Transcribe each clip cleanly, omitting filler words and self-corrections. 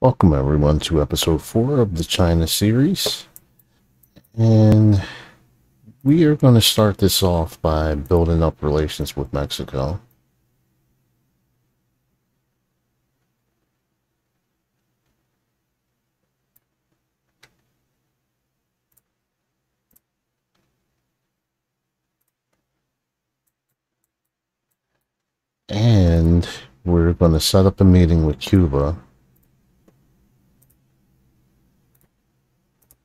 Welcome everyone to episode 4 of the China series. And we are going to start this off by building up relations with Mexico. And we're going to set up a meeting with Cuba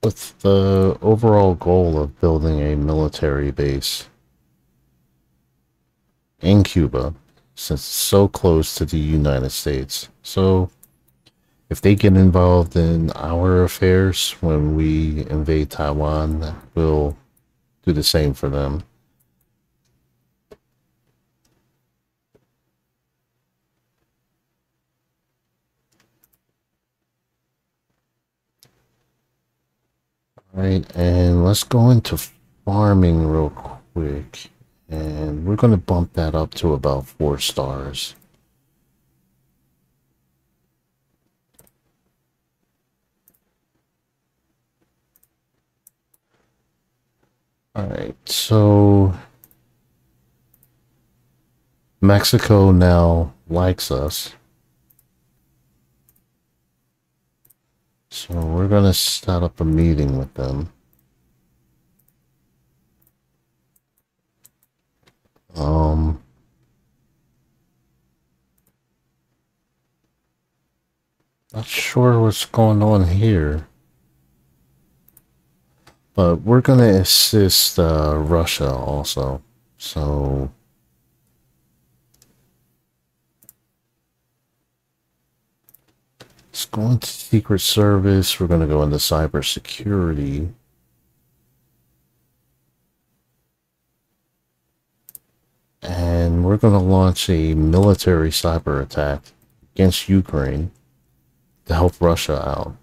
with the overall goal of building a military base in Cuba, since it's so close to the United States. So if they get involved in our affairs when we invade Taiwan, we'll do the same for them. Right, and let's go into farming real quick. And we're going to bump that up to about 4 stars. Alright, so Mexico now likes us. So we're going to set up a meeting with them. Not sure what's going on here. But we're going to assist Russia also. So let's go into Secret Service. We're going to go into cybersecurity. And we're going to launch a military cyber attack against Ukraine to help Russia out.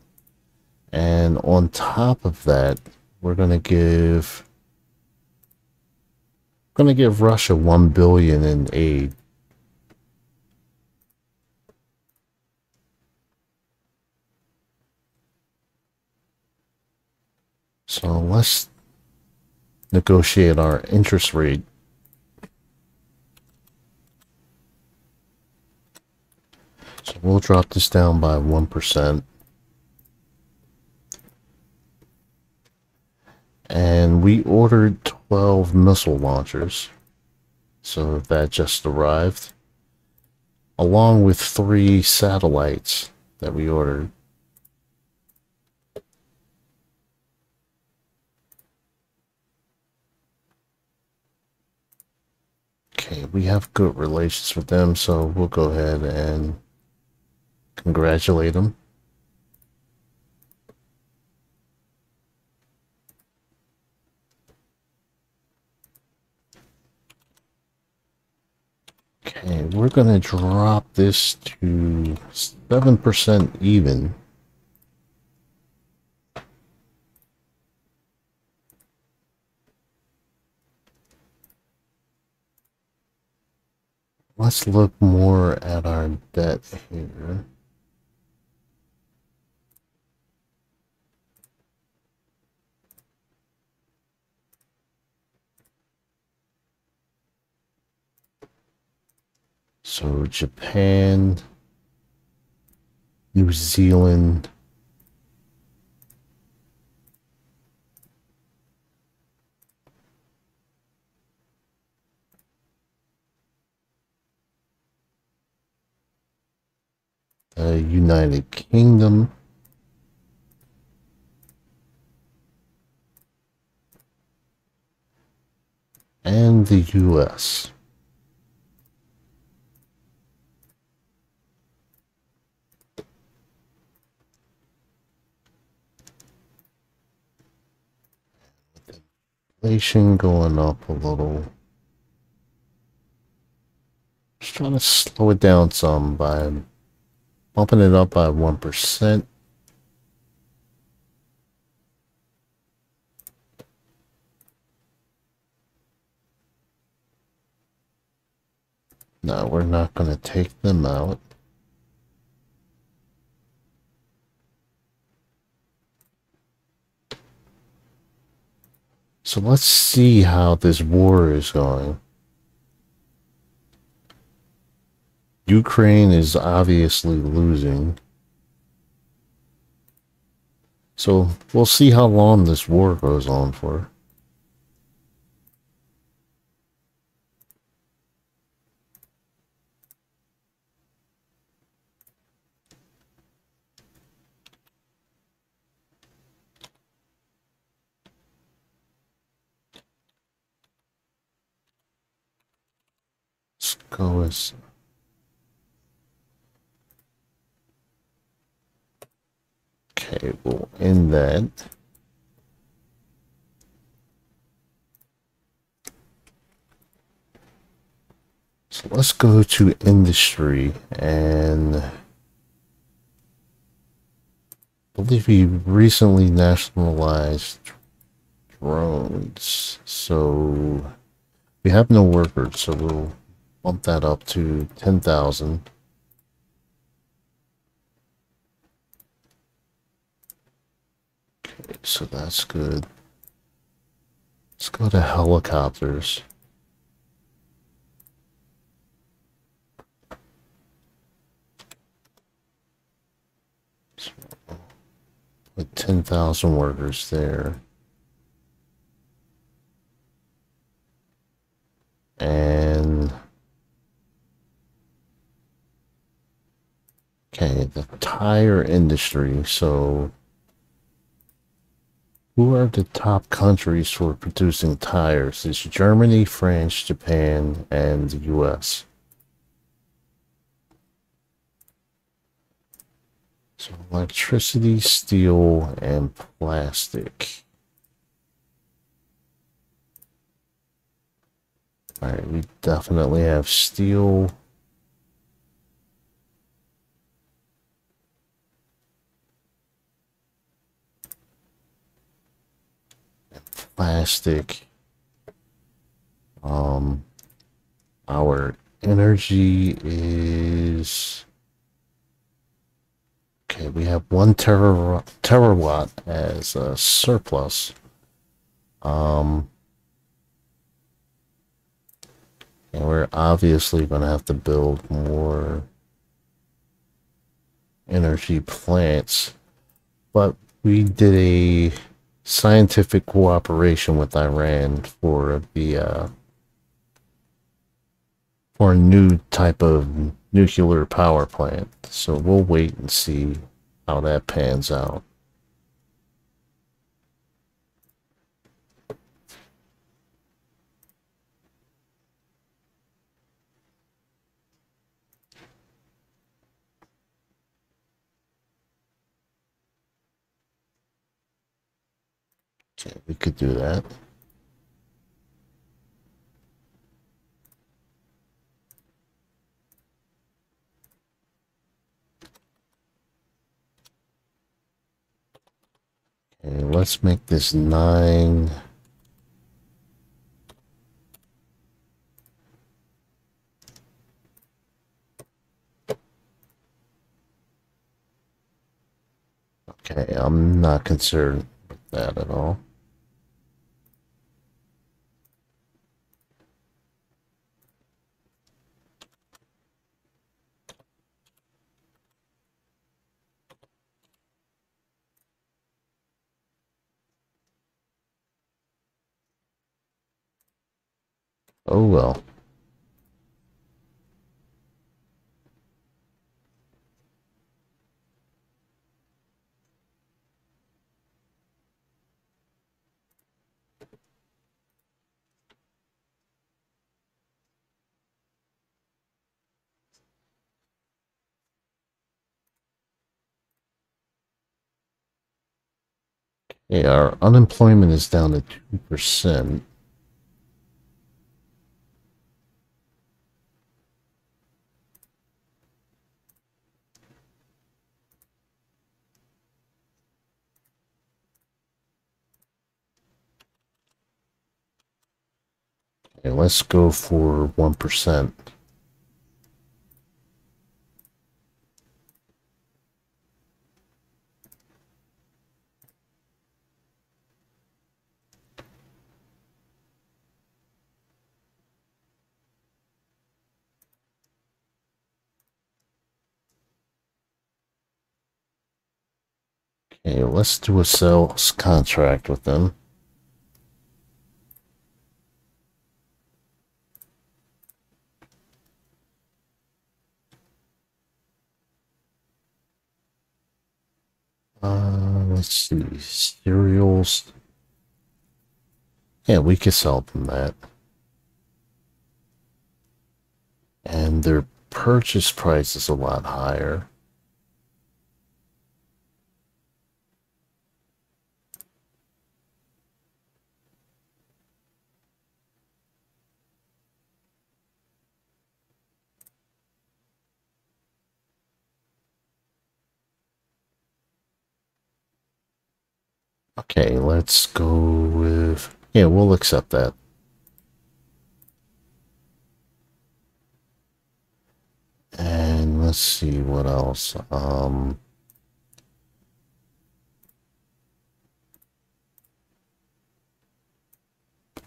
And on top of that, we're going to give Russia $1 billion in aid. So let's negotiate our interest rate. So we'll drop this down by 1%. And we ordered 12 missile launchers. So that just arrived. Along with 3 satellites that we ordered. Okay, we have good relations with them, so we'll go ahead and congratulate them. Okay, we're gonna drop this to 7% even. Let's look more at our debt here. So Japan, New Zealand, the United Kingdom, and the US. Inflation going up a little. Just trying to slow it down some by bumping it up by 1%. No, we're not going to take them out. So let's see how this war is going. Ukraine is obviously losing. So we'll see how long this war goes on for. Let's go as okay, we'll end that. So let's go to industry, and I believe we recently nationalized drones. So we have no workers, so we'll bump that up to 10,000. Okay, so that's good. Let's go to helicopters. With 10,000 workers there. And okay, the tire industry. So who are the top countries for producing tires? It's Germany, France, Japan, and the US. So electricity, steel, and plastic. Alright, we definitely have steel. Plastic. Our energy is okay. We have 1 terawatt as a surplus. And we're obviously going to have to build more energy plants, but we did a scientific cooperation with Iran for a new type of nuclear power plant. So we'll wait and see how that pans out. Okay, we could do that. Okay, let's make this 9. Okay, I'm not concerned with that at all. Oh well. Hey, our unemployment is down to 2%. Okay, let's go for 1%. Okay, let's do a sales contract with them. Let's see, cereals. Yeah, we could sell them that. And their purchase price is a lot higher. Okay, let's go with... Yeah, we'll accept that. And let's see what else.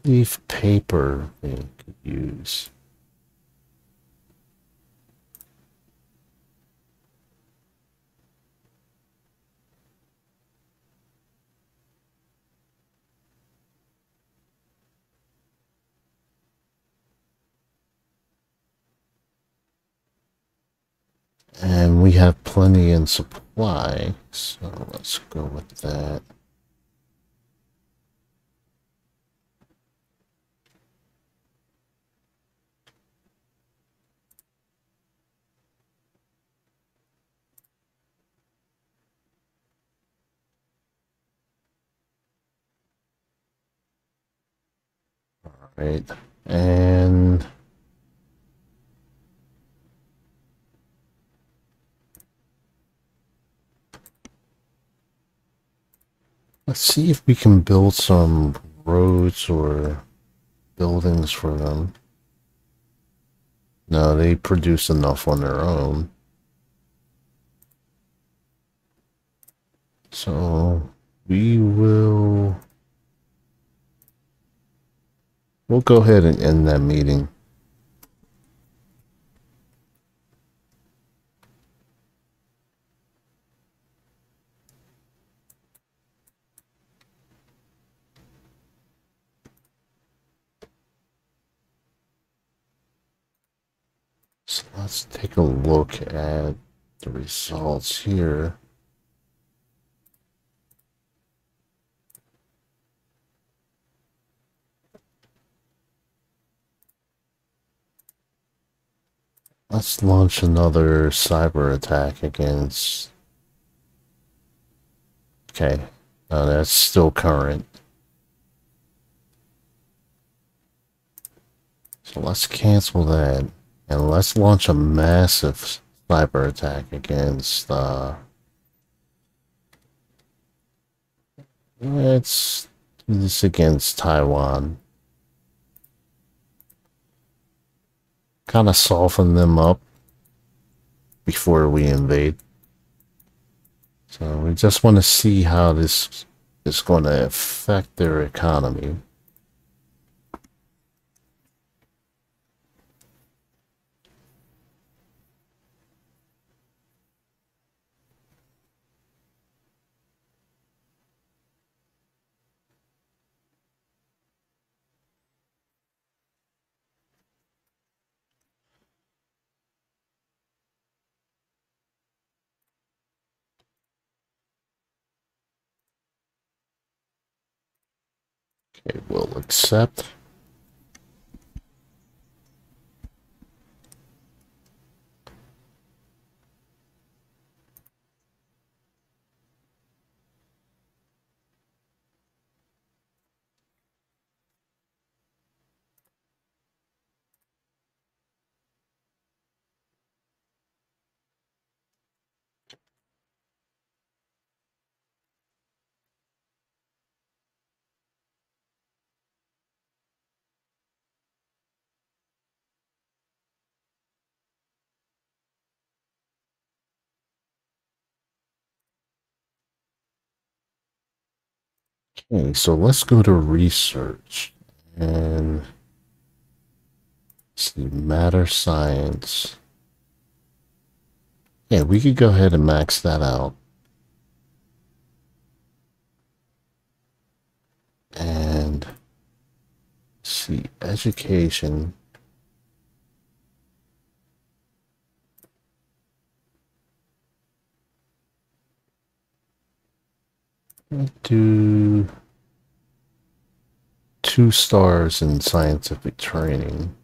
Leaf paper they could use. And we have plenty in supply, so let's go with that. Right, and let's see if we can build some roads or buildings for them. No, they produce enough on their own. So we will... We'll go ahead and end that meeting. So let's take a look at the results here. Let's launch another cyber attack against... Okay, that's still current. So let's cancel that. And let's launch a massive cyber attack against... let's do this against Taiwan. Kind of soften them up before we invade. So we just want to see how this is going to affect their economy. Okay, we'll accept. Okay, so let's go to research and see matter science. Yeah, we could go ahead and max that out. And let's see, education. Do 2 stars in scientific training.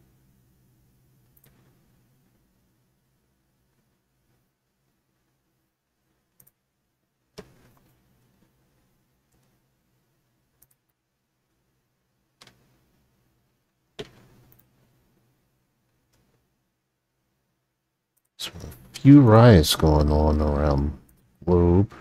So a few riots going on around the globe.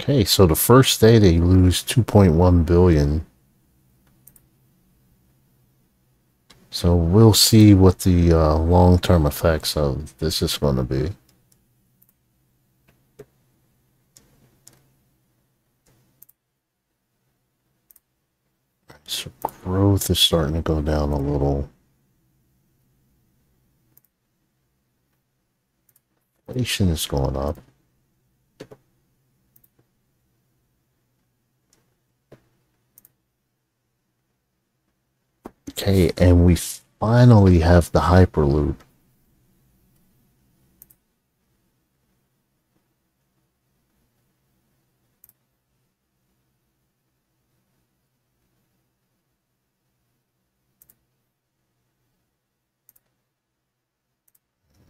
Okay, so the first day they lose 2.1 billion. So we'll see what the long-term effects of this is going to be. So growth is starting to go down a little. Inflation is going up. Okay, and we finally have the Hyperloop.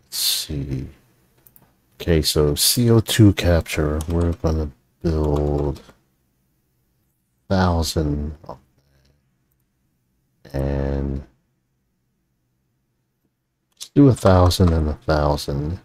Let's see. Okay, so CO2 capture, we're gonna build 1,000 and let's do 1,000 and 1,000.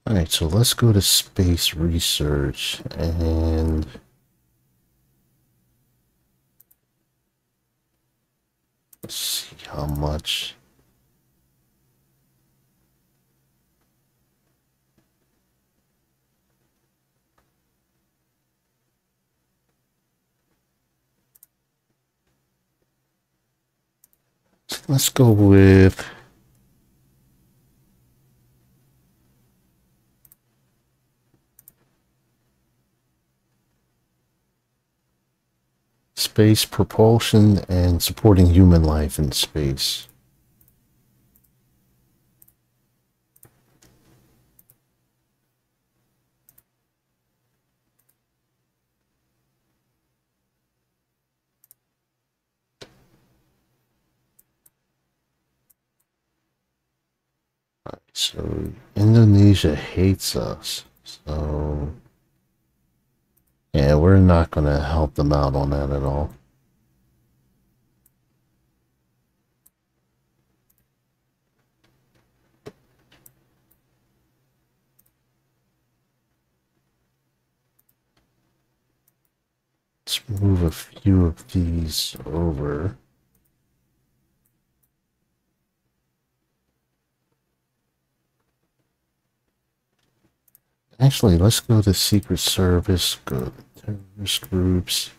Alright, so let's go to space research and let's see how much. Let's go with space propulsion and supporting human life in space. So Indonesia hates us. So yeah, we're not going to help them out on that at all. Let's move a few of these over. Actually, let's go to Secret Service, go to terrorist groups.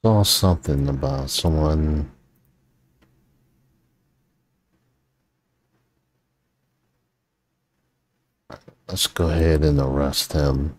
Saw something about someone. Let's go ahead and arrest him.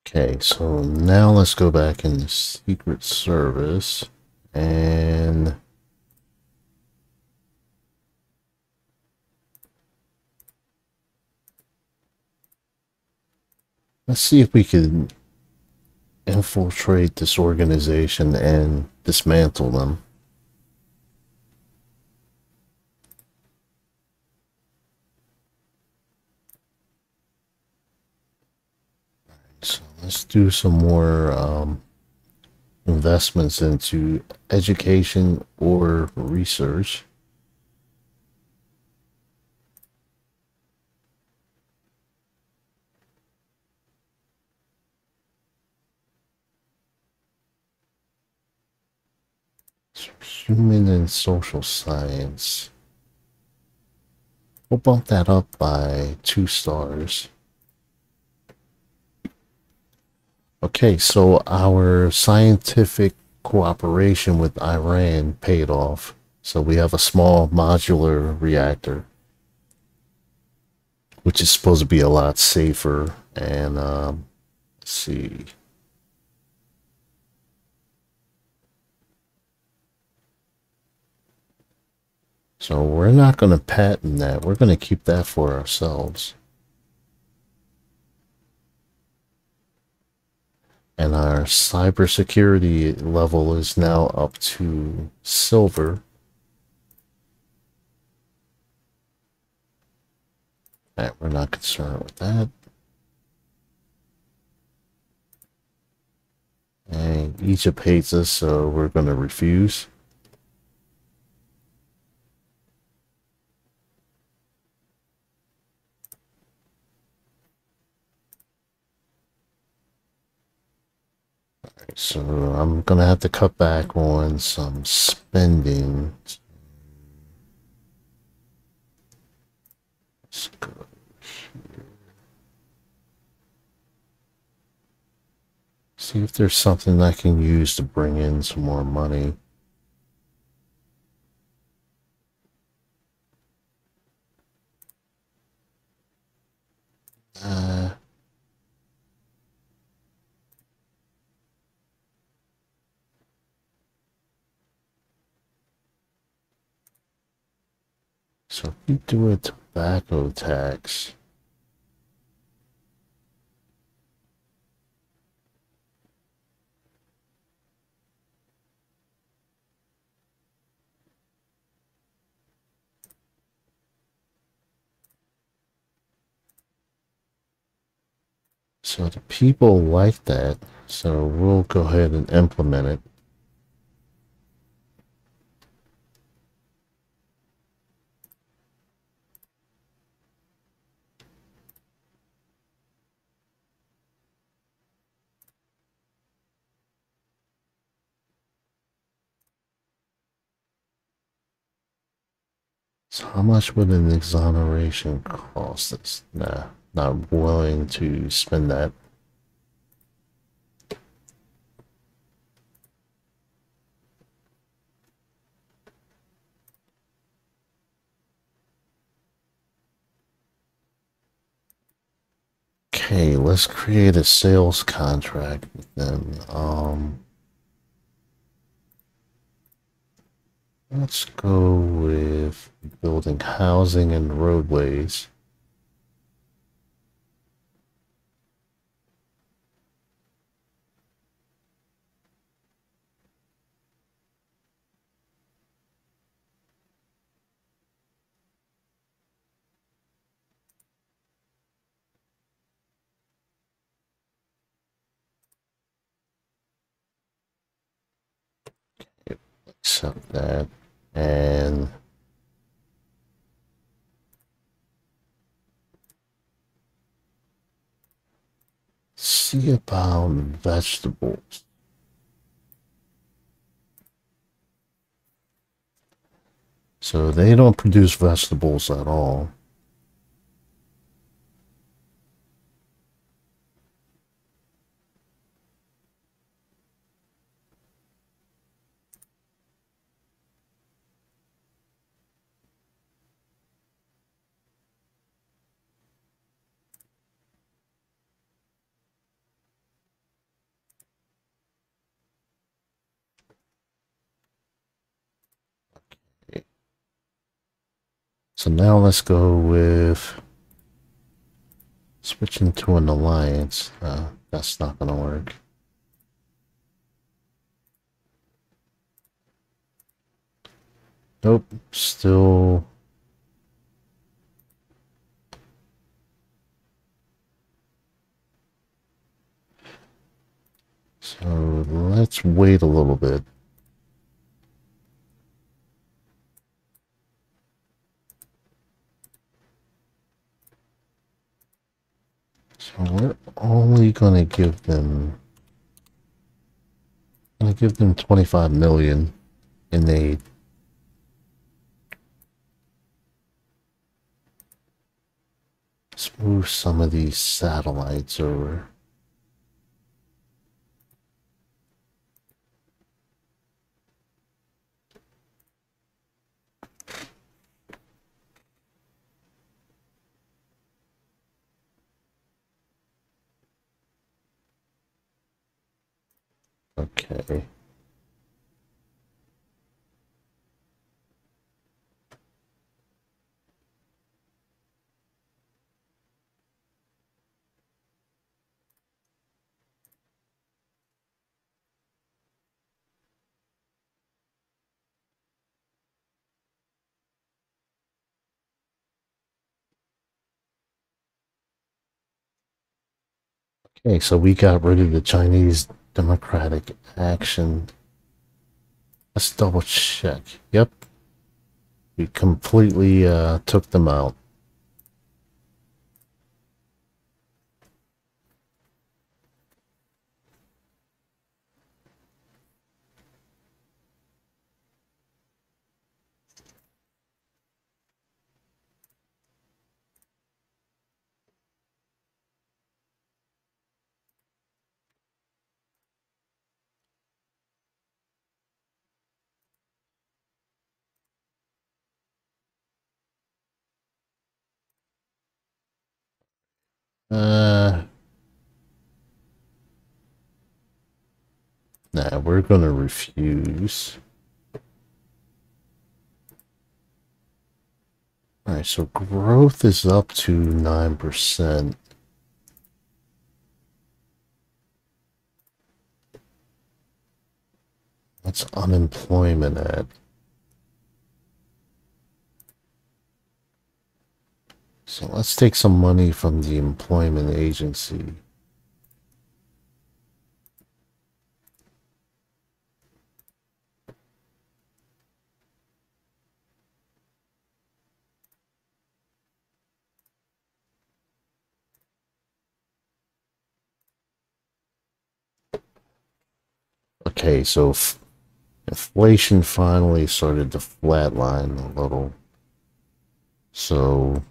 Okay, so now let's go back in Secret Service and let's see if we can infiltrate this organization and dismantle them. So let's do some more investments into education or research. So human and social science. We'll bump that up by 2 stars. Okay, so our scientific cooperation with Iran paid off. So we have a small modular reactor, which is supposed to be a lot safer. And let's see. So we're not going to patent that. We're going to keep that for ourselves. And our cybersecurity level is now up to silver. Right, we're not concerned with that. And Egypt hates us, so we're going to refuse. So I'm going to have to cut back on some spending. Let's go here. See if there's something I can use to bring in some more money. So if you do a tobacco tax, so the people like that, so we'll go ahead and implement it. So how much would an exoneration cost us? Nah, not willing to spend that. Okay, let's create a sales contract with them. Let's go with building housing and roadways. Accept that. And see about vegetables. So they don't produce vegetables at all. So now let's go with switching to an alliance. That's not gonna work. Nope, still. So let's wait a little bit. So we're only gonna give them 25 million in aid. Let's move some of these satellites over. Okay. Okay, so we got rid of the Chinese Democratic Action. Let's double check. Yep. We completely took them out. Uh, nah, we're gonna refuse. Alright, so growth is up to 9%. What's unemployment at? So let's take some money from the employment agency. Okay, so inflation finally started to flatline a little. So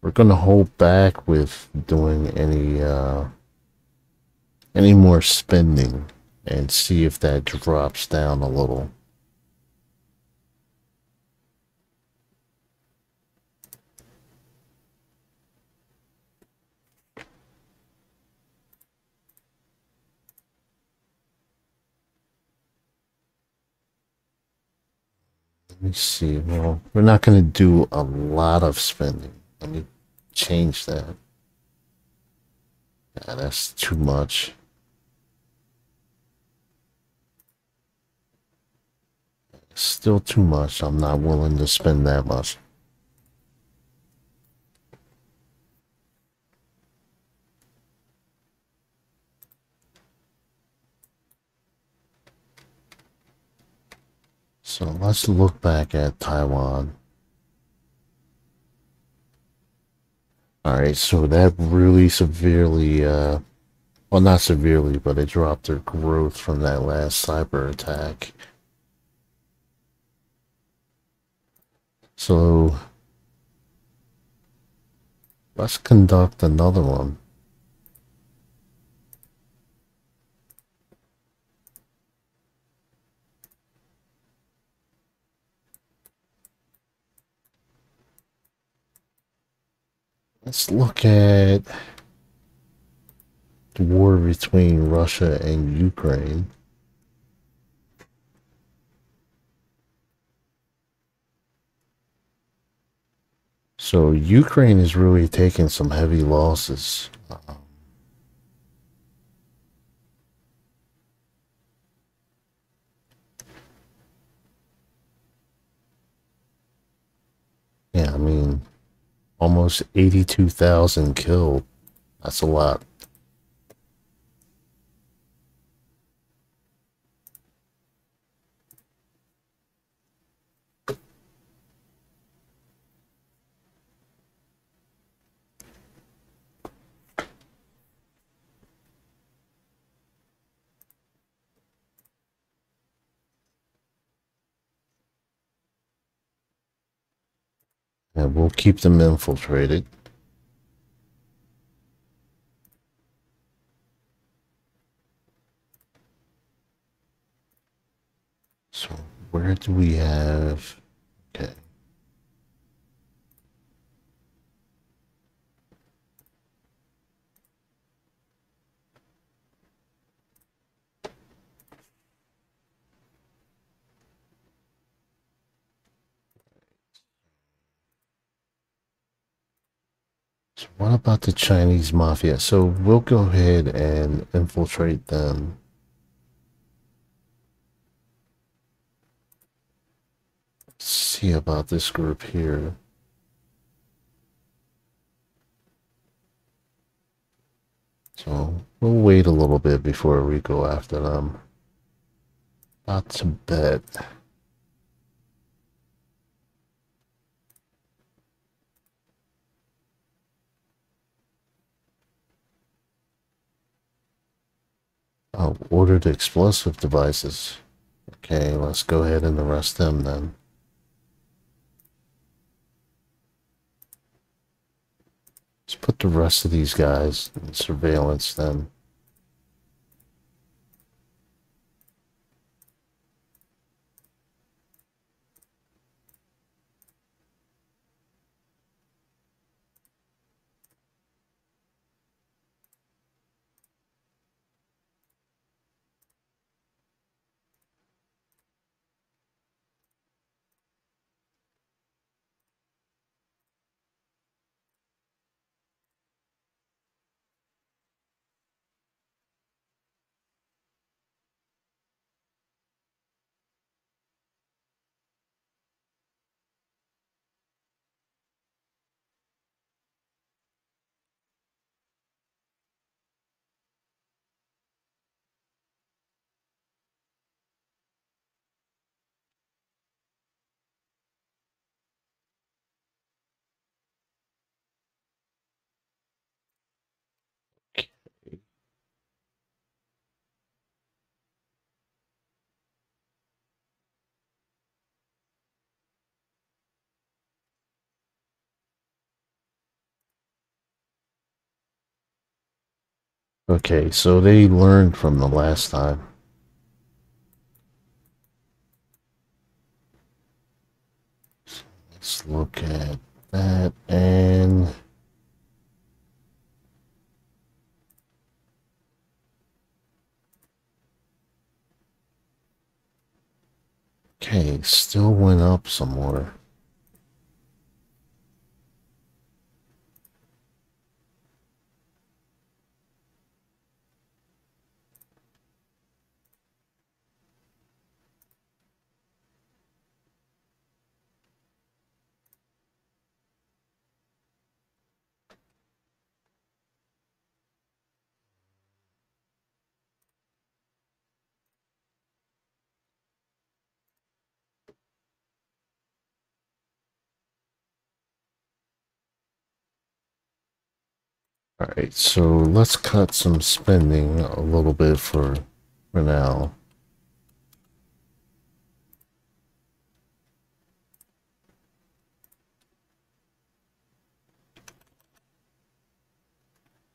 we're gonna hold back with doing any more spending and see if that drops down a little. Let me see. Well, we're not going to do a lot of spending. Let me change that. Yeah, that's too much. Still too much. I'm not willing to spend that much. So let's look back at Taiwan. Alright, so that really severely, well, not severely, but it dropped their growth from that last cyber attack. So let's conduct another one. Let's look at the war between Russia and Ukraine. So Ukraine is really taking some heavy losses. Yeah, I mean, almost 82,000 killed. That's a lot. And we'll keep them infiltrated. So where do we have... Okay. So what about the Chinese mafia? So we'll go ahead and infiltrate them. Let's see about this group here. So we'll wait a little bit before we go after them. About Tibet. Oh, ordered explosive devices. Okay, let's go ahead and arrest them then. Let's put the rest of these guys in surveillance then. Okay, so they learned from the last time. Let's look at that and... Okay, still went up some more. Alright, so let's cut some spending a little bit for now.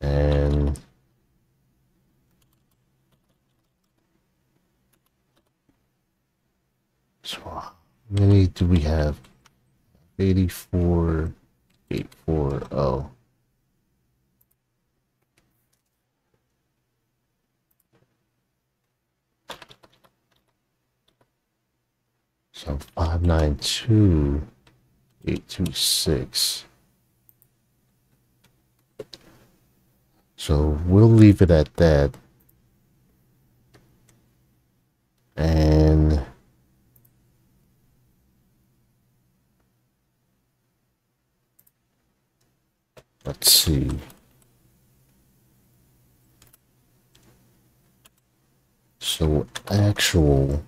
And so how many do we have? 84, 840. So 592, 826. So we'll leave it at that. And let's see. So actual.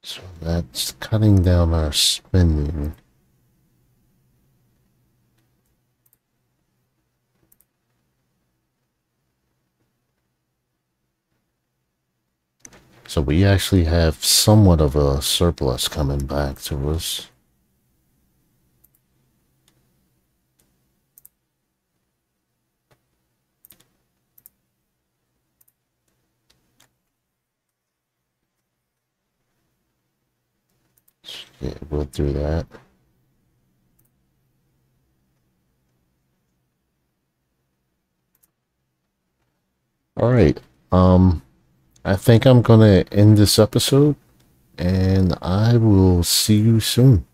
So that's cutting down our spending. So we actually have somewhat of a surplus coming back to us. Yeah, we'll do that. All right. I think I'm gonna end this episode, and I will see you soon.